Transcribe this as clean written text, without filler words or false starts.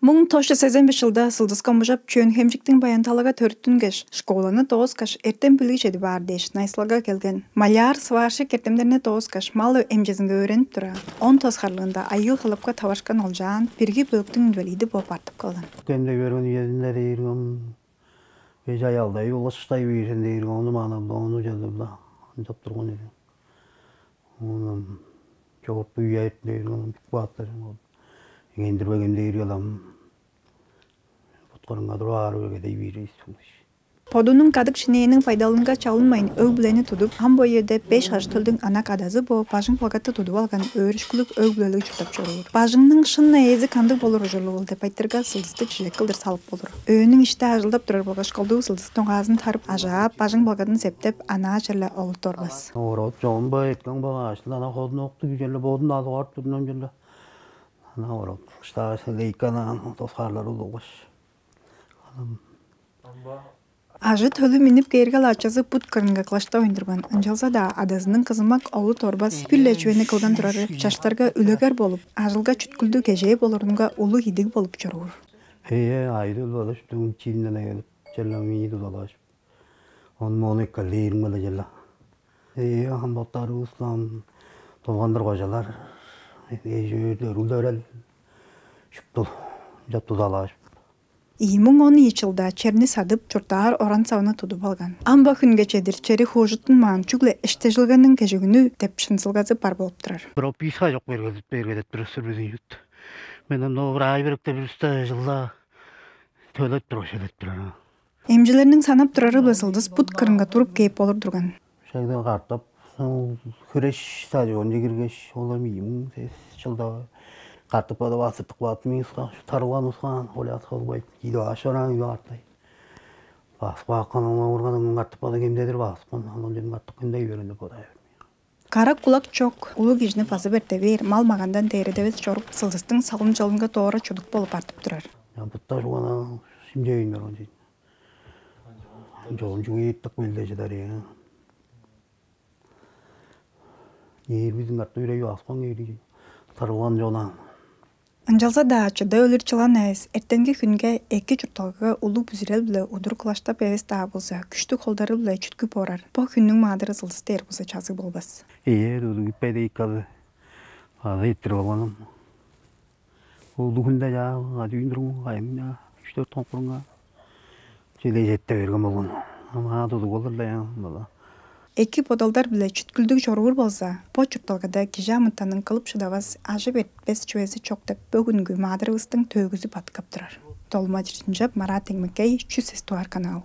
1985 жылда Сылдыс Камбыжап чөн хемжиктің баянталыға төрттін кеш, школаны 9 каш эртен білгішеді бар деш, найсылага келген. Маляр сваршы кертемдеріне 9 каш малы эмжезінге өреніп тұра. 10 тосқарлығында айыл қылыпқа тавашқан олжан, бірге бөліктің үлвелейді боп артып қалған. Кенде көрген езінде дейірген, беш аялдай ұлыстай бейсен дейірген, оны маңымда, оны жадымда, жап тұрған едім. Оның жоғыртты үйайып дейірген, бүк бақтырын, ендірбеген дейірген, бұтқарынға дұрағары бөгедей бейрейсің. Подунун кадык шинейінің пайдалынға чалынмайын өглені тұдып, ам бойеде 5 қаш төлдің анак адазы bo бажың плакатты тұдып алған өрішкілік өглелік жұтап жорылыр. Бажыңның шынна езі кандық болыр жолы ол деп айттырға сылдысты жилек қылдыр салып болыр. Өйінің ішті ажылдап тұрар болғаш қалды сылдыстың ғазын тарып ажап, бажың плакатын септеп ана жерлі олы торбас. Орат жоғын ба еткен баға ашылы ана қодын оқты күжелі бодын ады қарт тұрдынан жерлі. Ана орат қыштағы лейкана тосқарлары ұлғаш. Ажы төлі мініп кейіргел ачасы бұт кырынға қылашта ойындырған. Анжалса да адазының қызымак олы торбас пүлі жөйені қылдан тұрары шаштарға үлігер болып, ажылға чүткілді кежей болырынға улы хидік болып жорғыр. Айды ұлбалаш, түн чиінден әгеліп, жерлі мейді ұлбалаш. Оның оны кәлдейірін бәлі жерлі. Хамбаттары ұслам, толғандар қожалар, жөйлер, ұлдар әл, шүптіл, жапты залаш. 2010 жылда черни садып чуртаар оран сауына тудып алған. Амба күнге чедір чери хожуттun маан чугле іште жылғанның кежігіні деп шынсылғазы бар болып тұрар. Бір описа жоқ бергедет бір сүрбізін жүт. Мен оны бір ай бірікті бір үсті жылда төлет бір өшелет тұрар. Емжілерінің санап тұрары бұсылдыс бұт кырынға тұрып кейіп olur тұрған. Шәгден қартап, күреш стадион дегіргеш, олар меймін жылда Qartıp da vasıttık batmıyızga, şu tarılan usgan, olayat olbayıp, gido aşoran gibi artay. Basıp bakkan ona vurganın qartıp da kimdedir basıp, onun için qartıp kimdeyi verindi bu da. Kara kulak çok, ulu gijini pası berte ver, mal mağandan teridevez çorup, sılsыстың salın çalınga doğru çuduk bolup artıp durar. Butta şu gana şimdi oyunlar onun için. Çoğun çünkü yettik bildeci dar ya. Yer bizim qartı yüreği aspan yeri, tarılan jolan. Анжалса да ачыда өлір чылан әз, әртенге күнге әкі жұрталғы ұлы бүзірел білі ұдыр құлаштап әвес таа болса, күшті қолдары білі чүткі борар. Бұл күннің мадыры сылысты әр болса чазы болбас. Дөді күппәйді иккады. Ады еттір болғаным. Олды күнде жа, ады үйіндірің, қайымын, 3-4 тоңқырыңға. Желе жетті берген болған. Ама ады олыр да яң. Эки подалдар біле чүткілдік жорғыр болса, по чүрталғада кежамынтанын қылып шыдавас ажы бетпес чөйесі чоқтып бөгінгі мадырығыстың төгізі батқап тұрар. Толма жүрсінжап Марат Еңмекей, Чүсес Туар канал.